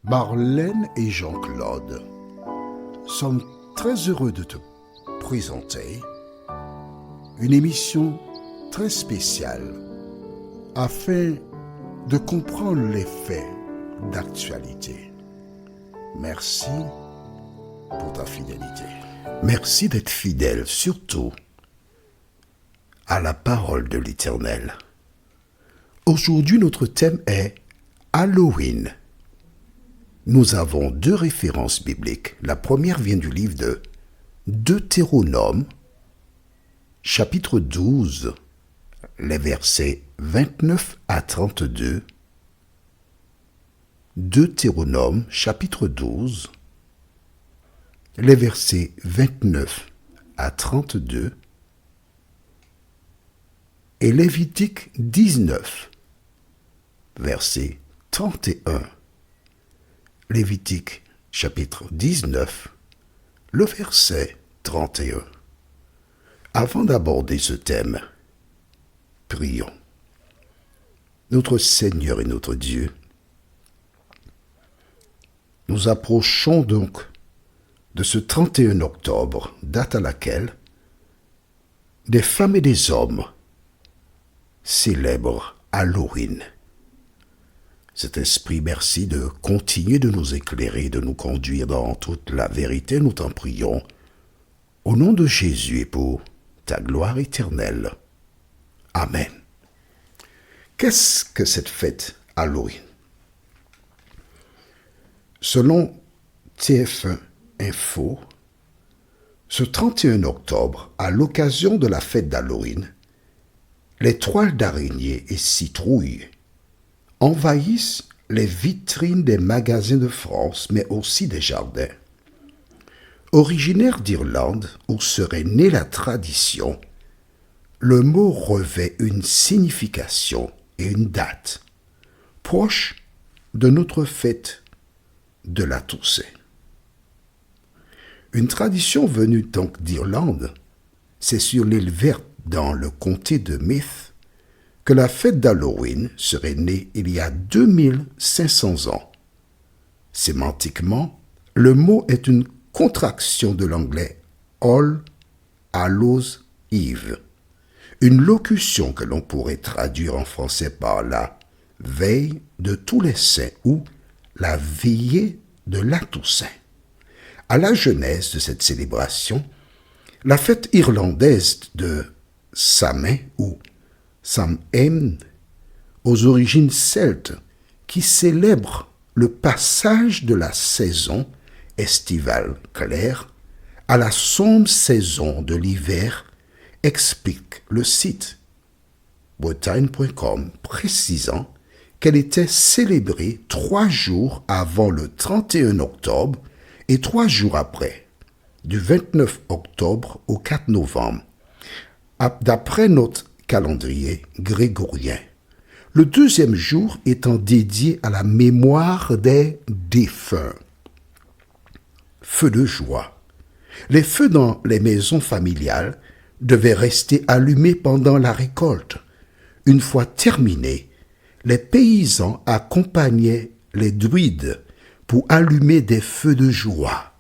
Marlène et Jean-Claude sommes très heureux de te présenter une émission très spéciale afin de comprendre les faits d'actualité. Merci pour ta fidélité. Merci d'être fidèle surtout à la parole de l'Éternel. Aujourd'hui, notre thème est Halloween. Nous avons deux références bibliques. La première vient du livre de Deutéronome, chapitre 12, les versets 29 à 32. Deutéronome, chapitre 12, les versets 29 à 32. Et Lévitique 19, verset 31. Lévitique chapitre 19, le verset 31. Avant d'aborder ce thème, prions. Notre Seigneur et notre Dieu, nous approchons donc de ce 31 octobre, date à laquelle des femmes et des hommes célèbrent Halloween. Saint-Esprit, merci de continuer de nous éclairer, de nous conduire dans toute la vérité. Nous t'en prions au nom de Jésus et pour ta gloire éternelle. Amen. Qu'est-ce que cette fête Halloween? Selon TF1 Info, ce 31 octobre, à l'occasion de la fête d'Halloween, les toiles d'araignée et citrouilles envahissent les vitrines des magasins de France, mais aussi des jardins. Originaire d'Irlande, où serait née la tradition, le mot revêt une signification et une date proche de notre fête de la Toussaint. Une tradition venue donc d'Irlande, c'est sur l'île verte dans le comté de Meath que la fête d'Halloween serait née il y a 2500 ans. Sémantiquement, le mot est une contraction de l'anglais All Hallows Eve, une locution que l'on pourrait traduire en français par la veille de tous les saints ou la veillée de la Toussaint. À la genèse de cette célébration, la fête irlandaise de Samhain ou Samhain, aux origines celtes, qui célèbre le passage de la saison estivale claire à la sombre saison de l'hiver, explique le site bretagne.com, précisant qu'elle était célébrée 3 jours avant le 31 octobre et 3 jours après, du 29 octobre au 4 novembre, d'après notre calendrier grégorien. Le deuxième jour étant dédié à la mémoire des défunts. Feux de joie. Les feux dans les maisons familiales devaient rester allumés pendant la récolte. Une fois terminés, les paysans accompagnaient les druides pour allumer des feux de joie.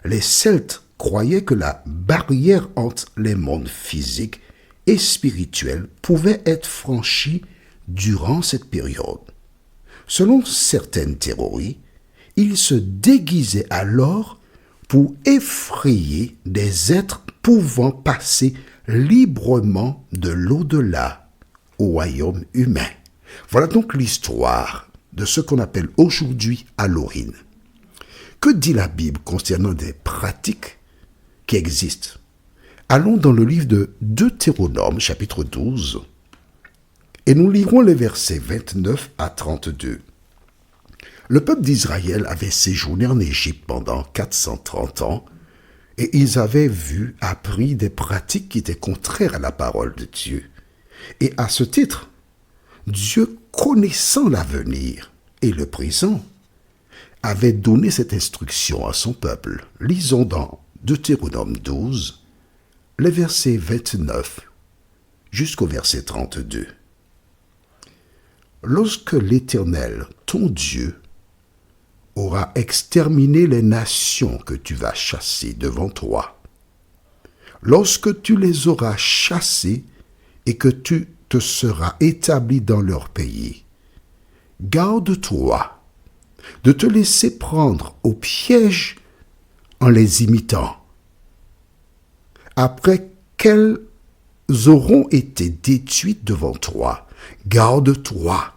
Les Celtes croyaient que la barrière entre les mondes physiques et spirituels pouvait être franchie durant cette période. Selon certaines théories, ils se déguisaient alors pour effrayer des êtres pouvant passer librement de l'au-delà au royaume humain. Voilà donc l'histoire de ce qu'on appelle aujourd'hui Halloween. Que dit la Bible concernant des pratiques qui existent? Allons dans le livre de Deutéronome, chapitre 12, et nous lirons les versets 29 à 32. Le peuple d'Israël avait séjourné en Égypte pendant 430 ans, et ils avaient appris des pratiques qui étaient contraires à la parole de Dieu. Et à ce titre, Dieu, connaissant l'avenir et le présent, avait donné cette instruction à son peuple. Lisons dans Deutéronome 12, les versets 29 jusqu'au verset 32. Lorsque l'Éternel, ton Dieu, aura exterminé les nations que tu vas chasser devant toi. Lorsque tu les auras chassées et que tu te seras établi dans leur pays, garde-toi de te laisser prendre au piège en les imitant. Après qu'elles auront été détruites devant toi, garde-toi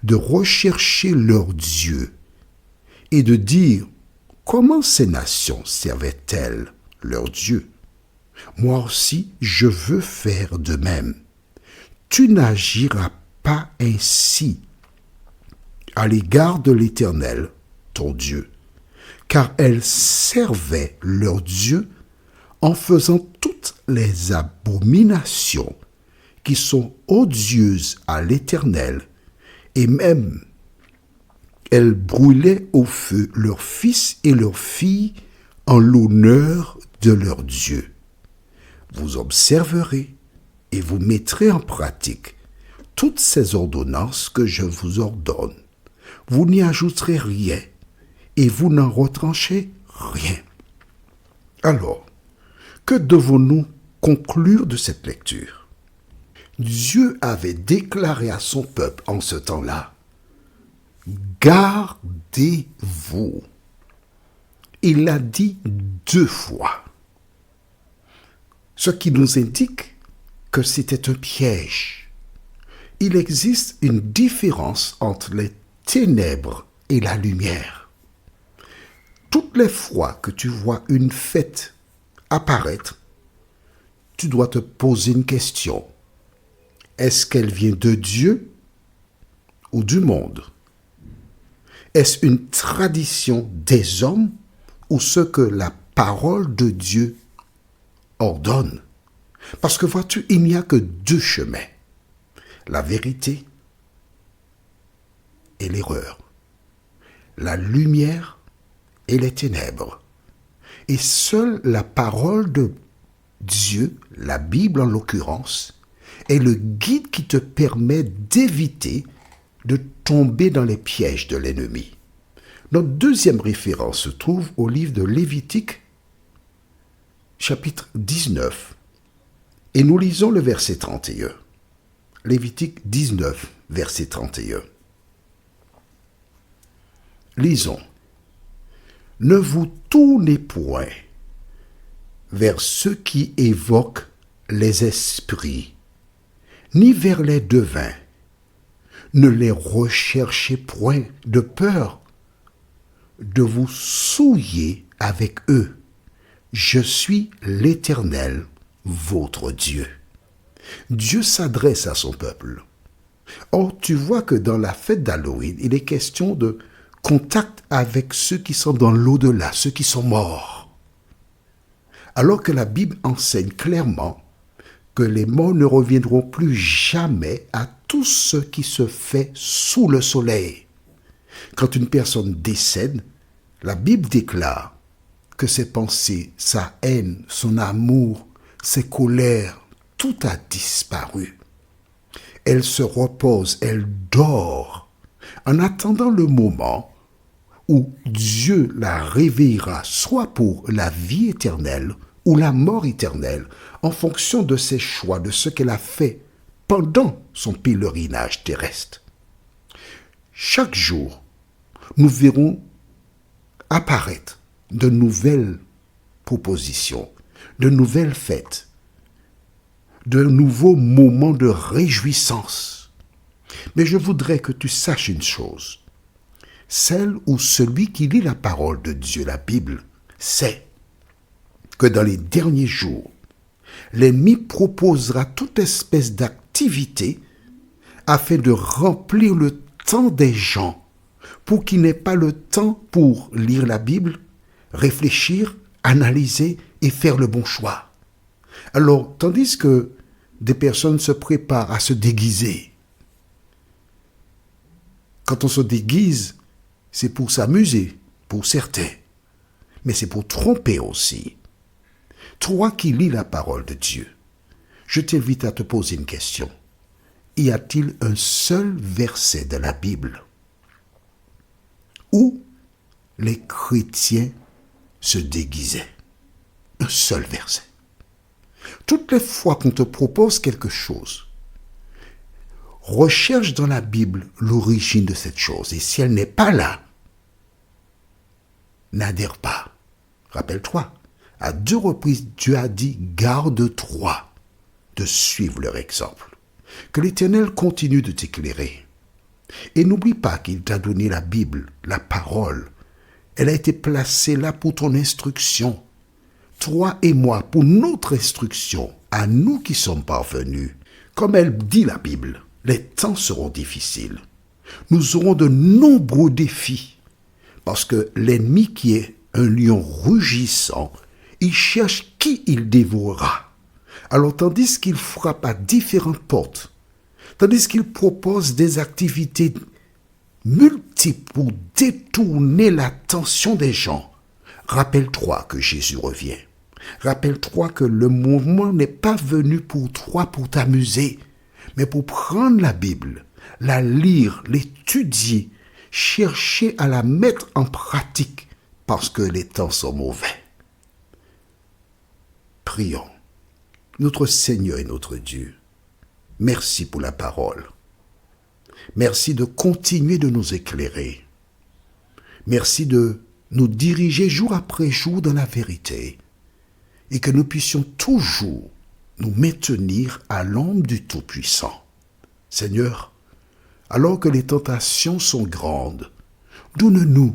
de rechercher leur Dieu et de dire comment ces nations servaient-elles leur Dieu. Moi aussi, je veux faire de même. Tu n'agiras pas ainsi à l'égard de l'Éternel, ton Dieu, car elles servaient leur Dieu en faisant toutes les abominations qui sont odieuses à l'Éternel, et même elles brûlaient au feu leurs fils et leurs filles en l'honneur de leur Dieu. Vous observerez et vous mettrez en pratique toutes ces ordonnances que je vous ordonne. Vous n'y ajouterez rien et vous n'en retranchez rien. Alors, que devons-nous conclure de cette lecture? Dieu avait déclaré à son peuple en ce temps-là, « Gardez-vous ». Il l'a dit 2 fois, ce qui nous indique que c'était un piège. Il existe une différence entre les ténèbres et la lumière. Toutes les fois que tu vois une fête apparaître, tu dois te poser une question. Est-ce qu'elle vient de Dieu ou du monde? Est-ce une tradition des hommes ou ce que la parole de Dieu ordonne? Parce que vois-tu, il n'y a que 2 chemins. La vérité et l'erreur. La lumière et les ténèbres. Et seule la parole de Dieu, la Bible en l'occurrence, est le guide qui te permet d'éviter de tomber dans les pièges de l'ennemi. Notre deuxième référence se trouve au livre de Lévitique, chapitre 19, et nous lisons le verset 31. Lévitique 19, verset 31. Lisons. « Ne vous tournez point vers ceux qui évoquent les esprits, ni vers les devins. Ne les recherchez point de peur de vous souiller avec eux. Je suis l'Éternel, votre Dieu. » Dieu s'adresse à son peuple. Or, tu vois que dans la fête d'Halloween, il est question de contact avec ceux qui sont dans l'au-delà, ceux qui sont morts. Alors que la Bible enseigne clairement que les morts ne reviendront plus jamais à tout ce qui se fait sous le soleil. Quand une personne décède, la Bible déclare que ses pensées, sa haine, son amour, ses colères, tout a disparu. Elle se repose, elle dort, en attendant le moment où Dieu la réveillera, soit pour la vie éternelle ou la mort éternelle, en fonction de ses choix, de ce qu'elle a fait pendant son pèlerinage terrestre. Chaque jour, nous verrons apparaître de nouvelles propositions, de nouvelles fêtes, de nouveaux moments de réjouissance. Mais je voudrais que tu saches une chose. Celle ou celui qui lit la parole de Dieu, la Bible, sait que dans les derniers jours, l'ennemi proposera toute espèce d'activité afin de remplir le temps des gens pour qu'ils n'aient pas le temps pour lire la Bible, réfléchir, analyser et faire le bon choix. Alors, tandis que des personnes se préparent à se déguiser, quand on se déguise, c'est pour s'amuser, pour certains, mais c'est pour tromper aussi. Toi qui lis la parole de Dieu, je t'invite à te poser une question. Y a-t-il un seul verset de la Bible où les chrétiens se déguisaient. Un seul verset. Toutes les fois qu'on te propose quelque chose, recherche dans la Bible l'origine de cette chose. Et si elle n'est pas là, n'adhère pas. Rappelle-toi, à 2 reprises, Dieu a dit « garde-toi de suivre leur exemple ». Que l'Éternel continue de t'éclairer. Et n'oublie pas qu'il t'a donné la Bible, la parole. Elle a été placée là pour ton instruction. Toi et moi, pour notre instruction, à nous qui sommes parvenus. Comme elle dit la Bible, les temps seront difficiles. Nous aurons de nombreux défis. Parce que l'ennemi qui est un lion rugissant, il cherche qui il dévorera. Alors tandis qu'il frappe à différentes portes, tandis qu'il propose des activités multiples pour détourner l'attention des gens, rappelle-toi que Jésus revient. Rappelle-toi que le moment n'est pas venu pour toi pour t'amuser, mais pour prendre la Bible, la lire, l'étudier, chercher à la mettre en pratique parce que les temps sont mauvais. Prions. Notre Seigneur et notre Dieu, merci pour la parole. Merci de continuer de nous éclairer. Merci de nous diriger jour après jour dans la vérité et que nous puissions toujours nous maintenir à l'ombre du Tout-Puissant. Seigneur, alors que les tentations sont grandes, donne-nous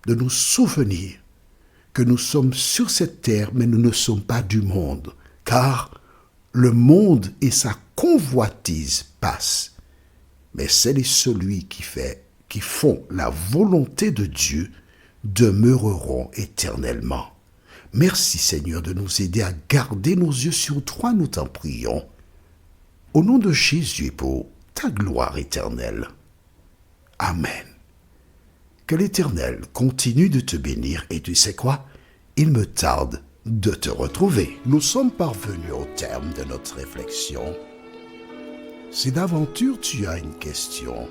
de nous souvenir que nous sommes sur cette terre, mais nous ne sommes pas du monde, car le monde et sa convoitise passent. Mais celles et celui qui font la volonté de Dieu demeureront éternellement. Merci Seigneur de nous aider à garder nos yeux sur toi, nous t'en prions. Au nom de Jésus pour ta gloire éternelle. Amen. Que l'Éternel continue de te bénir et tu sais quoi? Il me tarde de te retrouver. Nous sommes parvenus au terme de notre réflexion. Si d'aventure tu as une question,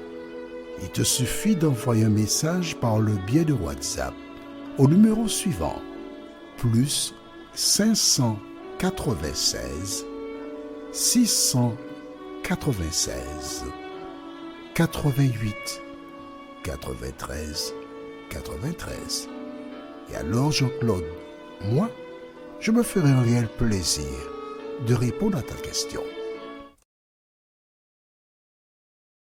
il te suffit d'envoyer un message par le biais de WhatsApp au numéro suivant, plus 596 696 88 93 93. Et alors Jean-Claude, moi, je me ferai un réel plaisir de répondre à ta question.